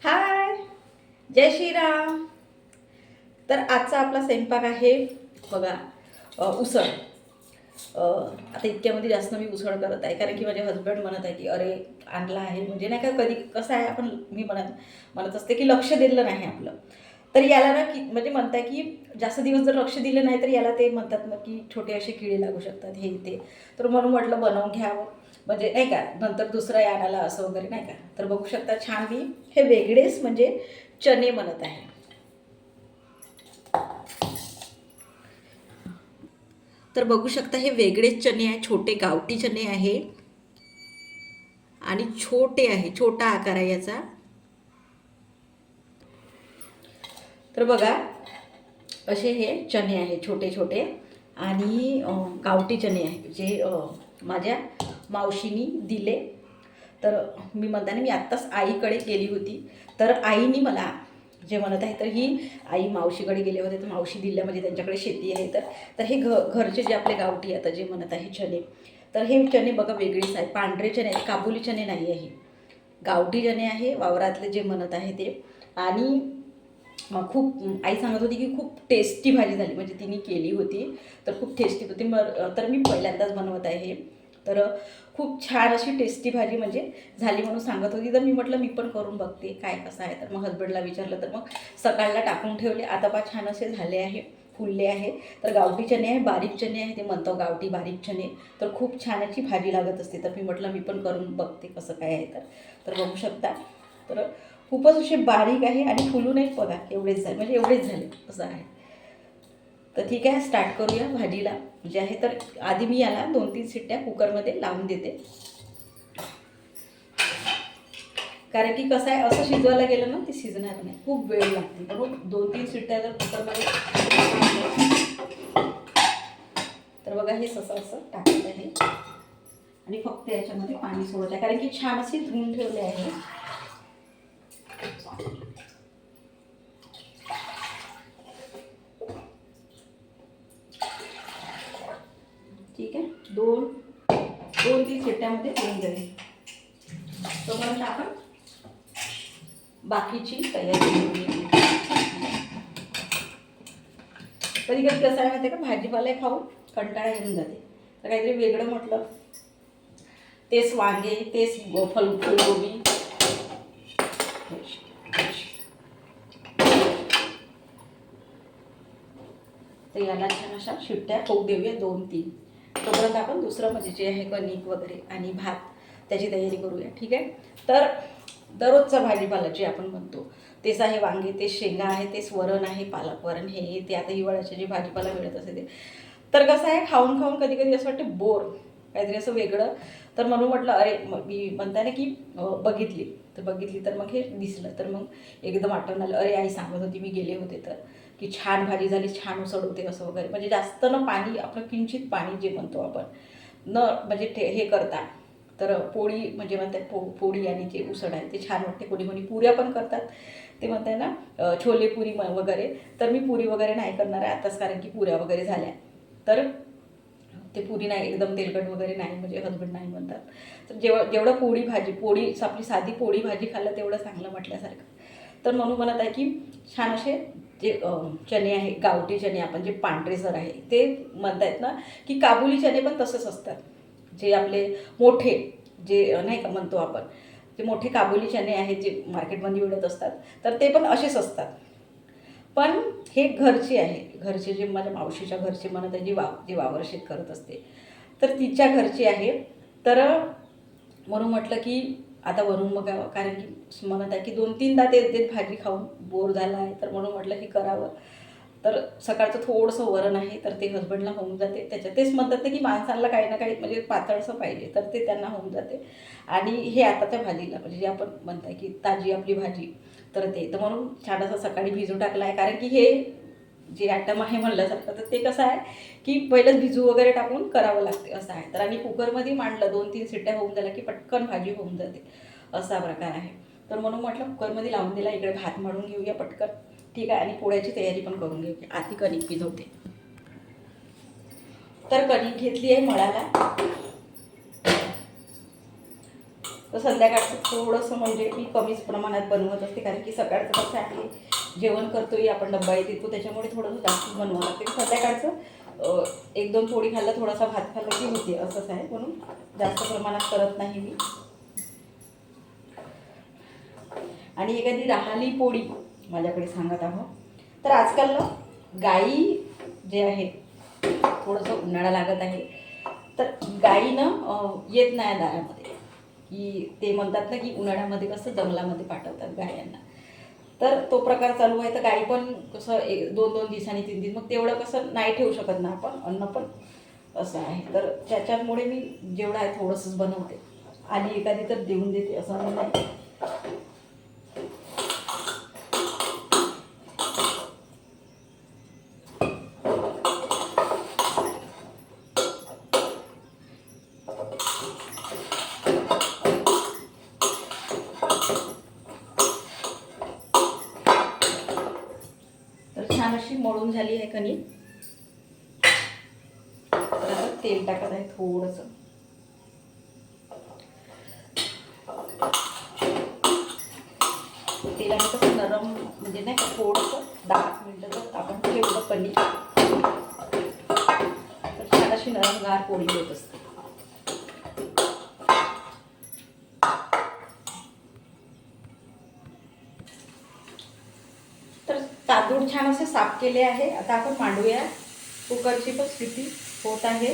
हाय, जय श्रीराम. तर आजचा आपला स्वयंपाक आहे बघा, उसळ. आता इतक्यामध्ये जास्त मी उसळ करत आहे कारण की माझे हस्बंड म्हणत आहे की अरे आणला आहे, म्हणजे नाही का, कधी कसं आहे, आपण मी म्हणत असते की लक्ष दिलं नाही आपलं, तर याला ना की म्हणजे म्हणताय की जास्त दिवस जर लक्ष दिलं नाही तर याला ते म्हणतात ना की छोटे असे किडे लागू शकतात, हे ते. तर म्हणून म्हटलं बनवून घ्यावं, म्हणजे नाही का, नंतर दुसरा आणायला असं वगैरे नाही का. तर बघू शकता छान मी हे वेगळेच म्हणजे चणे बनत आहे. तर बघू शकता हे वेगळेच चणे आहे, छोटे गावठी चणे आहे आणि छोटे आहे, छोटा आकार आहे याचा. तर बघा असे हे चणे आहे छोटे छोटे आणि गावठी चणे आहे जे माझ्या मावशीनी दिले. तर मी म्हणताना मी आत्ताच आईकडे गेली होती, तर आईनी मला जे म्हणत आहे, तर ही आई मावशीकडे गेले होते तर मावशी दिल्या, म्हणजे त्यांच्याकडे शेती आहे. तर तर हे घरचे जे आपले गावठी आता जे म्हणत आहे चणे, तर हे चणे बघा वेगळेच आहे, पांढरे चणे आहेत, काबुली चणे नाही आहे, गावठी चणे आहे, वावरातले जे म्हणत आहे ते. आणि खूप आई सांगत होती की खूप टेस्टी भाजी झाली, म्हणजे तिने केली होती तर खूप टेस्टी होती. तर मी पहिल्यांदाच बनवत आहे हे, तर खूप छान अशी टेस्टी भाजी म्हणजे झाली म्हणून सांगत होती. तर मी म्हटलं मी पण करून बघते काय कसं आहे. तर मग हसबंडला विचारलं, तर मग सकाळला टाकून ठेवले, आता पा छान असे झाले आहे, फुलले आहे. तर गावठी चणे आहे, बारीक चणे आहे, ते म्हणतो गावठी बारीक चणे. तर खूप छान अशी भाजी लागत असते. तर मी म्हटलं मी पण करून बघते कसं काय आहे. तर बघू शकता, तर खूपच असे बारीक आहे आणि फुलून एक बघा एवढेच झाले, म्हणजे एवढेच झाले असं आहे. तर ठीक आहे, स्टार्ट करूया भाजीला जे आहे. तर आधी मी याला 2-3 शिट्ट्या कुकरमध्ये लावून देते, कारण की कसं आहे, असं शिजवायला गेलं ना ते शिजणार नाही, खूप वेळ लागते. म्हणून 2-3 शिट्ट्या जर कुकरमध्ये. तर बघा हे असं टाकत आहे आणि फक्त याच्यामध्ये पाणी सोडत आहे, कारण की छान असे धुवून ठेवले आहे. ठीक आहे, 2-3 शिट्ट्यामध्ये होऊन जाईल. तोपर्यंत आपण बाकीची तयारी करूया. कधी कधी कसं आहे माहिती आहे का, भाजीपाला खाऊन कंटाळा येऊन जाते, तर काहीतरी वेगळं म्हटलं, तेच वांगे, तेच फुलगोबी. तर याला छान अशा शिट्ट्या होऊ देऊया 2-3. तोपर्यंत आपण दुसरं म्हणजे जे आहे कणिक वगैरे आणि भात त्याची तयारी करूया. ठीक आहे, तर दररोजचा भाजीपाला जे आपण म्हणतो तेच आहे, वांगे, तेच शेंगा आहे, तेच वरण आहे, पालक वरण, हे ते आता हिवाळ्याचे जे भाजीपाला मिळत असे ते. तर कसं आहे, खाऊन खाऊन कधी कधी असं वाटतं बोर, काहीतरी असं वेगळं. तर म्हणून म्हटलं अरे, मग मी म्हणताय ना की बघितली तर मग हे दिसलं, तर मग एकदम आठवण आलं, अरे आई सांगत होती मी गेले होते तर की छान भाजी झाली, छान उसळ होते असं वगैरे. म्हणजे जास्त न पाणी, आपलं किंचित पाणी जे म्हणतो आपण न म्हणजे हे करता. तर पोळी म्हणजे म्हणतात पोळी आणि जे उसळ आहे ते छान वाटते. कोणी कोणी पुऱ्या पण करतात, ते म्हणताय ना छोले पुरी वगैरे. तर मी पुरी वगैरे नाही करणार आहे आताच, कारण की पुऱ्या वगैरे झाल्या. तर ते पुरी नाही, एकदम तेलकट वगैरे नाही, म्हणजे हसबंड नाही म्हणतात. तर जेवढं पोळी आपली साधी पोळी भाजी खाल्लं तेवढं चांगलं म्हटल्यासारखं. तर म्हणून म्हणत आहे की छान असे जे चणे आहे, गावठी चणे आपण जे पांढरेसर आहे ते म्हणतायत ना, की काबुली चणे पण तसेच असतात, जे आपले मोठे जे नाही का म्हणतो आपण, जे मोठे काबुली चणे आहेत जे मार्केटमध्ये मिळत असतात, तर ते पण असेच असतात. पण हे घरचे आहे, घरचे जे माझ्या मावशीच्या घरचे म्हणत आहे, जी वावर शेत करत असते, तर तिच्या घरची आहे. तर म्हणून म्हटलं की आता वरून मग, कारण की म्हणत आहे की 2-3दा ते भाजी खाऊन बोर झाला आहे, तर म्हणून म्हटलं की करावं. तर सकाळचं थोडंसं वरण आहे, तर ते हसबंडला होऊन जाते. त्याच्यात तेच म्हणतात ना की माणसाला काही ना काही म्हणजे पातळसं पाहिजे, तर ते त्यांना होऊन जाते. आणि हे आता त्या भाजीला म्हणजे जे आपण म्हणताय की ताजी आपली भाजी, तर ते तर म्हणून छान असं सकाळी भिजू टाकलं आहे, कारण की हे जे आयटम आहे म्हणल्यासारखं, तर ते कसं आहे की पहिलंच भिजू वगैरे टाकून करावं लागते असं आहे. तर आणि कुकरमध्ये मांडलं, 2-3 शिट्ट्या होऊन झाल्या की पटकन भाजी होऊन जाते, असा प्रकार आहे. तर म्हणून म्हटलं कुकरमध्ये लावून दिला, इकडे भात मळून घेऊया पटकन. ठीक आहे, आणि पोळ्याची तयारी पण करून घेऊया. आधी कणिक भिजवते. तर कणिक घेतली आहे मळायला. तर संध्याकाळचं थोडंसं म्हणजे मी कमीच प्रमाणात बनवत असते, कारण की सकाळचं कसं आहे जेवण करतोय आपण, डब्बाही देतो, त्याच्यामुळे थोडंसं जास्त बनवावं लागते. संध्याकाळचं एक दोन पोळी खाल्लं, थोडासा भात खाल्ला की होते, असंच आहे, म्हणून जास्त प्रमाणात करत नाही मी. आणि एखादी राहिली पोळी माझ्याकडे सांगत आहोत, तर आजकाल ना गाई जे आहे, थोडंसं उन्हाळा लागत आहे, तर गाईनं येत नाही दारामध्ये, की ते म्हणतात ना की उन्हाळ्यामध्ये कसं जंगलामध्ये पाठवतात गायांना, तर तो प्रकार चालू आहे. तर गाई पण कसं दोन दोन दिवसांनी 3 दिवस, मग तेवढं कसं नाही ठेवू शकत ना आपण अन्न पण, असं आहे. तर त्याच्यामुळे मी जेवढं आहे थोडंसंच बनवते, आली एखादी तर देऊन देते, असं नाही. तर छान अशी मळून झाली आहे कणिक. तर आता तेल टाकत आहे थोडंसं. तेलाने कसं नरम म्हणजे नाही का, थोडंसं 10 मिनटं जर आपण ठेवलं कणिक, तर छान अशी नरमगार पोळी होत असते. तर तांदूळ छान असे साफ केले आहे. आता आपण मांडूया. कुकरची पण स्थिती होत आहे.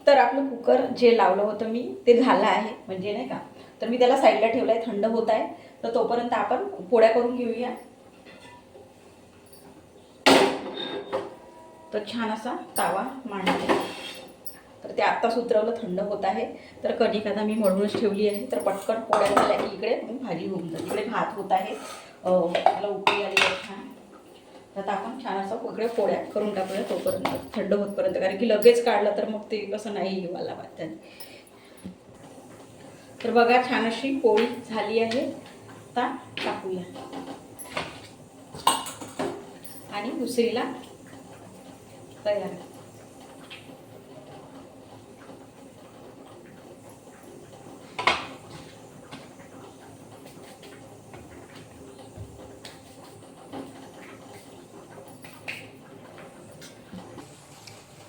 तर आपलं कुकर जे लावलं होतं मी ते झालं आहे, म्हणजे नाही का, तर मी त्याला साईडला ठेवलं आहे, थंड होत आहे. तर तोपर्यंत आपण पोळ्या करून घेऊया. तर छान असा तावा मांडला, तर ते आत्ताच उतरवलं, थंड होत आहे. तर कणिक आता मी मळूनच ठेवली आहे. तर पटकन पोळ्या झाल्या की इकडे भाजी होऊन जाते. इकडे भात होत आहे, मला उकळी आली आहे छान. तर आपण छान असं इकडे पोळ्या करून टाकूया तोपर्यंत, थंड होतपर्यंत, कारण की लगेच काढलं तर मग ते कसं नाही हिवायला भात. तर बघा छान अशी पोळी झाली आहे. आता टाकूया आणि दुसरीला तयार.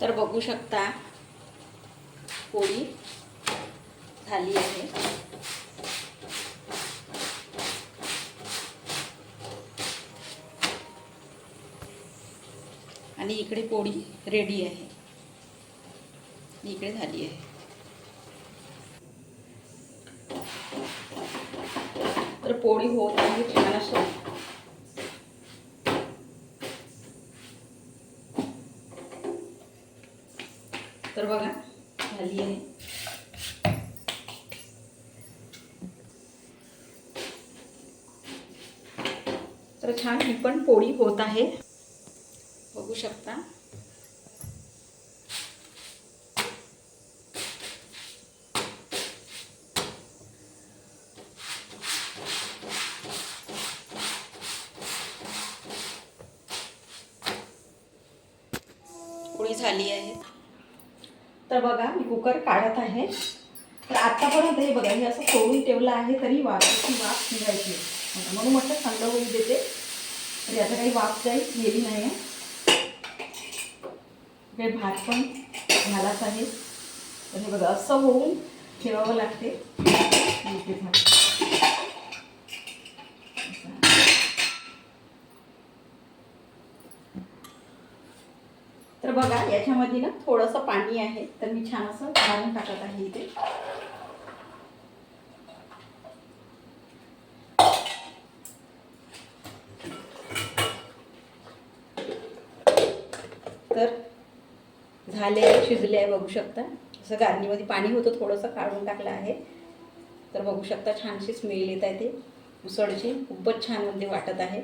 तर बघू शकता पोळी झाली आहे. आणि इकडे पोळी रेडी आहे, इकडे झाली आहे. तर पोळी होत आहे छान असं. तर बघा झाली आहे. तर छान ही पण पोळी होत आहे, बघू शकता. पोळी झाली आहे. तर बघा मी कुकर काढत आहे. तर आत्तापर्यंत हे बघा, हे असं सोडून ठेवलं आहे तरी वाफची वाफ निघायची, म्हणून म्हटलं थंड होऊ देते. तर याचं काही वाफ जाईल गेली नाही आहे. हे भात पण झालाच आहे. तर हे बघा असं होऊन ठेवावं लागते. तर बघा याच्यामध्ये ना थोडंसं पाणी आहे, तर मी छान असं घालून टाकत आहे इथे. तर झाले, शिजले आहे, बघू शकता. असं गारणीमध्ये पाणी होतं, थोडंसं काढून टाकलं आहे. तर बघू शकता छानशी स्मेल येत आहे, ते उसळची खूपच छान म्हणजे वाटत आहे.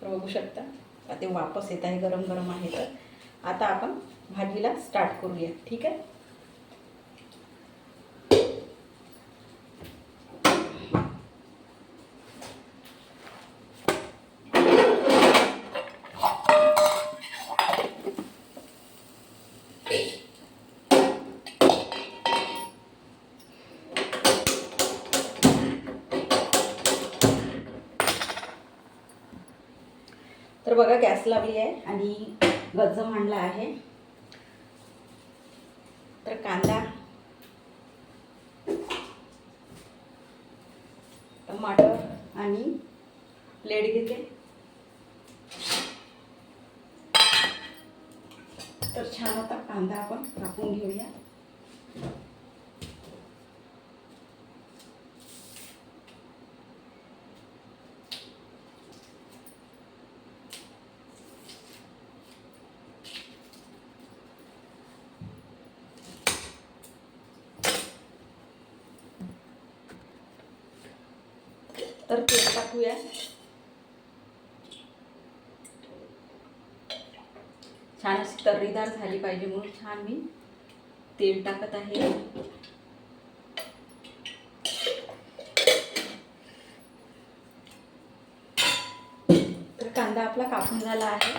तर बघू शकता ते वापस येत आहे, गरम गरम आहे. तर आता आपण भाजीला स्टार्ट करूया, ठीक आहे. बघा गॅस लावली आहे आणि गज्ज मांडला आहे. तर कांदा, टमाटर आणि प्लेट घेते. तर छान होता कांदा आपण कापून घेऊया. तर तेल टाकूया. छान अशी तर्रीदार झाली पाहिजे म्हणून छान मी तेल टाकत आहे. तर कांदा आपला कापून झाला आहे.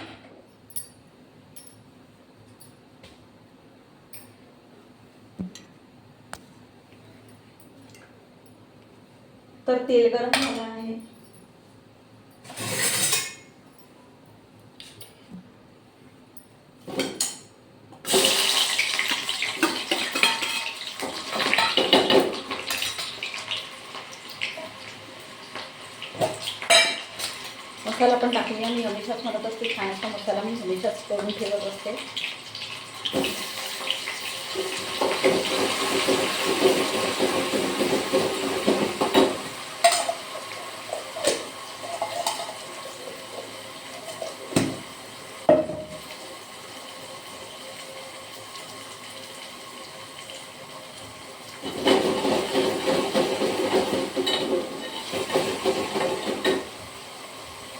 तर तेल गरम झालं आहे. मसाला पण टाकूया. मी हमेशाच म्हणत असते छान असा मसाला मी हमेशाच करून ठेवत असते.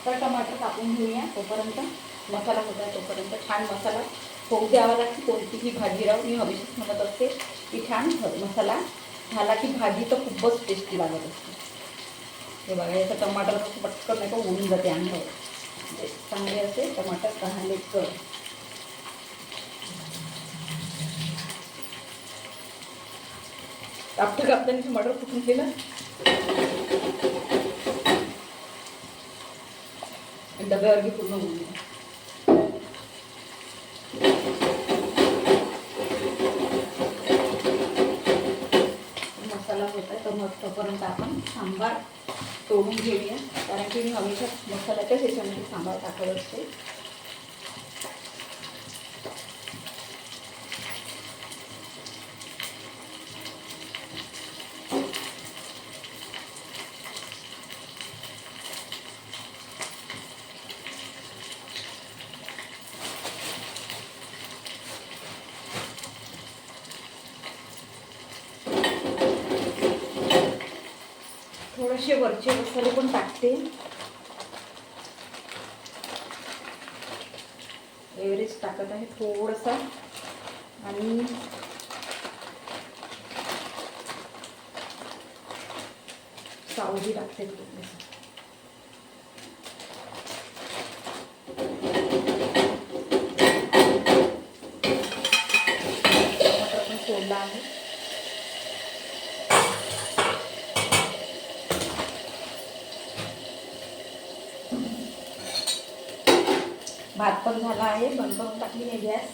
तर टमाटर कापून घेऊया. तोपर्यंत मसाला होता तोपर्यंत छान मसाला होऊ द्यावा लागते. कोणतीही भाजी राहू मी हमेशाच म्हणत असते की छान मसाला झाला की भाजी तर खूपच टेस्टी लागत असते. हे बघा याचं टमाटर पटकन नाही का होऊन जाते अंगावर. म्हणजे चांगले असे टमाटर काढले तर कापता कापताना टमाटर फुटून गेलं. डब्यावर बी पूर्ण होऊन गेलं. मसाला होता तर मग तोपर्यंत आपण सांबार तोडून घेऊया. कारण की मी हमेशा मसाल्याच्याच ह्याच्यामध्ये सांबार टाकत असते. थोडेसे वरचे मसाले पण टाकते. एव्हरेस्ट टाकत आहे थोडासा आणि सावजी टाकते थोडंसं. टमाटर पण सोडला आहे. भात पण झाला आहे. बंद करून टाकली आहे गॅस.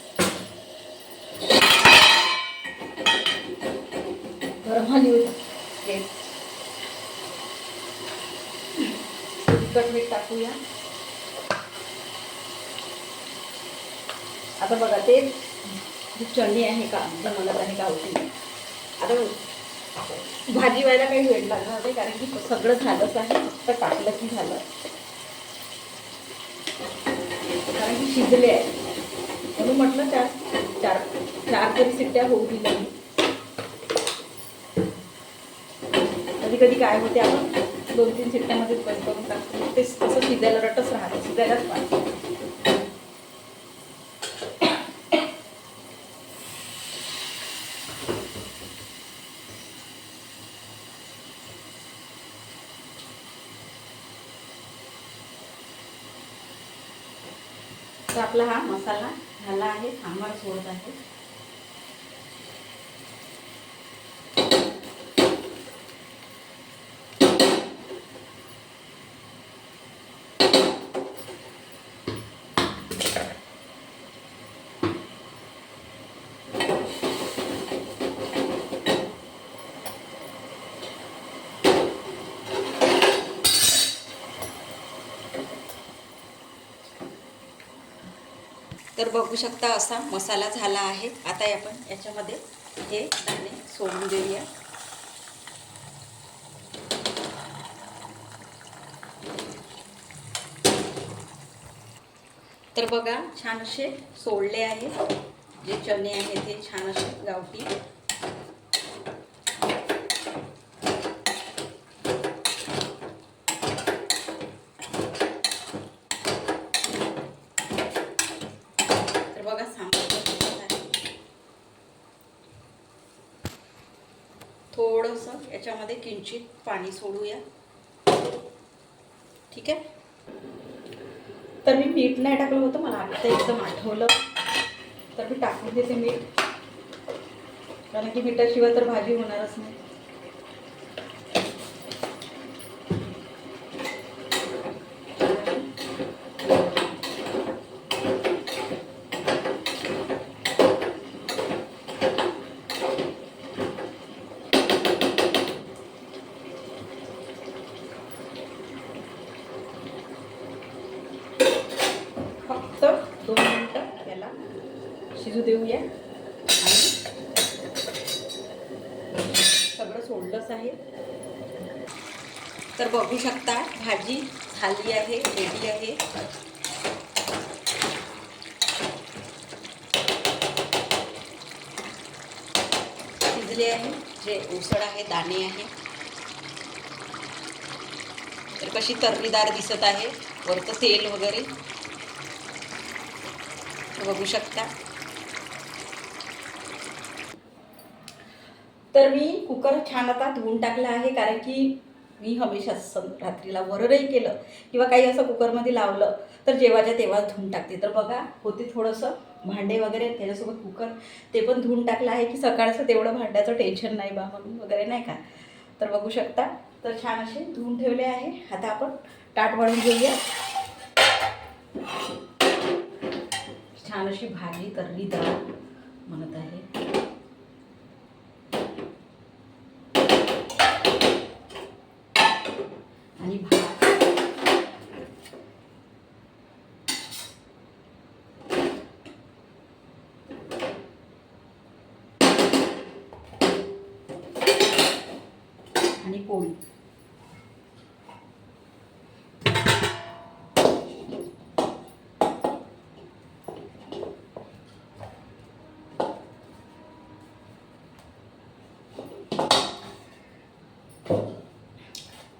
गरम आली होती. तिखट मीठ टाकूया. आता बघा ते जी चटणी आहे का जे मला त्याने गावठी. आता भाजी व्हायला काही वेळ लागणार नाही कारण की सगळं झालंच आहे. फक्त टाकलं की झालं. कारण की शिजले आहे म्हणून म्हटलं चार तरी शिट्ट्या होऊ दिल्या. कधी कधी काय होते आपण 2-3 शिट्ट्यामध्येच बंद करून टाकतो. ते तसं शिजायला रटच राहते. शिजायलाच पाहिजे. तर आपला हा मसाला झाला आहे. सांबार सोडत आहे. तर बघू शकता असा मसाला झाला आहे. आता आपण याच्यामध्ये हे दाणे सोडून देऊया. तर बघा छान असे सोडले आहे. जे चणे आहेत ते छान असे गावठी. तर बघा सांबार थोडंसं याच्यामध्ये किंचित पाणी सोडूया. ठीक आहे. तर मी मीठ नाही टाकलं होतं, मला आता एकदम आठवलं तर मी टाकून देते मीठ, कारण की मिठाशिवाय तर भाजी होणारच नाही. फक्त 2 मिनिटं याला शिजू देऊया. आणि सगळं सोडलंच आहे. तर बघू शकता भाजी झाली आहे, रेडी आहे. शिजले आहे. जे उसळ आहे, दाणे आहे, तर कशी तर्रीदार दिसत आहे. वरचं तेल वगैरे बघू शकता. तर मी कुकर छान आता धुवून टाकला आहे, कारण की मी हमेशा रात्रीला वरणही केलं किंवा काही असं कुकरमध्ये लावलं तर जेव्हाच्या तेव्हाच धुवून टाकते. तर बघा होते थोडंसं भांडे वगैरे त्याच्यासोबत कुकर ते पण धुवून टाकलं आहे, की सकाळचं तेवढं भांड्याचं टेन्शन नाही बा म्हणून वगैरे, नाही का. तर बघू शकता. तर छान असे धुवून ठेवले आहे. आता आपण ताट वाढून घेऊया. छान अशी भाजी तर्रीदार म्हणत आहे. आणि भात आणि पोळी.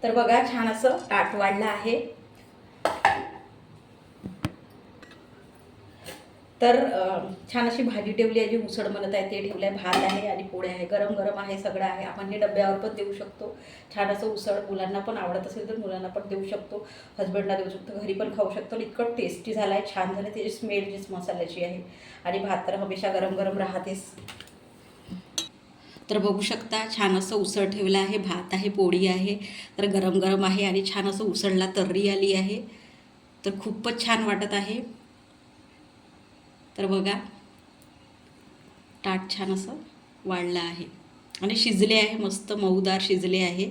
तर बघा छान असं ताट वाढलं आहे. तर छान अशी भाजी ठेवली आहे, जी उसळ म्हणत आहे ते ठेवलं आहे. भात आहे आणि पोळ्या आहे. गरम गरम आहे, सगळं आहे. आपण हे डब्यावर पण देऊ शकतो. छान असं उसळ मुलांना पण आवडत असेल तर मुलांना पण देऊ शकतो, हजबंडला देऊ शकतो, घरी पण खाऊ शकतो. इतकं टेस्टी झालं आहे, छान झालं. त्याची स्मेल जीच मसाल्याची आहे. आणि भात तर हमेशा गरम गरम राहतेच. तर बघू शकता छान असं उसळ ठेवलं आहे. भात आहे, पोळी आहे, तर गरम गरम आहे. आणि छान असं उसळला तर्री आली आहे. तर खूपच छान वाटत आहे. तर बघा ताट छान असं वाढलं आहे आणि शिजले आहे, मस्त मऊदार शिजले आहे.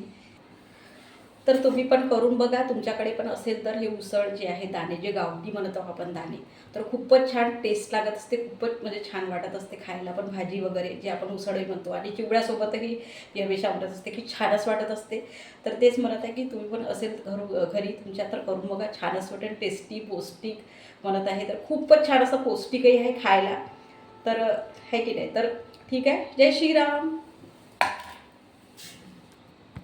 तर तुम्ही पण करून बघा. तुमच्याकडे पण असेल तर हे उसळ जे आहे, दाणे जे गावठी म्हणतो आपण दाणे, तर खूपच छान टेस्ट लागत असते. खूपच म्हणजे छान वाटत असते खायला पण. भाजी वगैरे जे आपण उसळही म्हणतो आणि चिवड्यासोबतही ही हमेशा म्हणत असते की छानच वाटत असते. तर तेच म्हणत आहे की तुम्ही पण असेल घरी तुमच्या तर करून बघा. छानच वाटेल, टेस्टी पौष्टिक म्हणत आहे. तर खूपच छान असं पौष्टिकही आहे खायला. तर आहे की नाही. तर ठीक आहे. जय श्रीराम.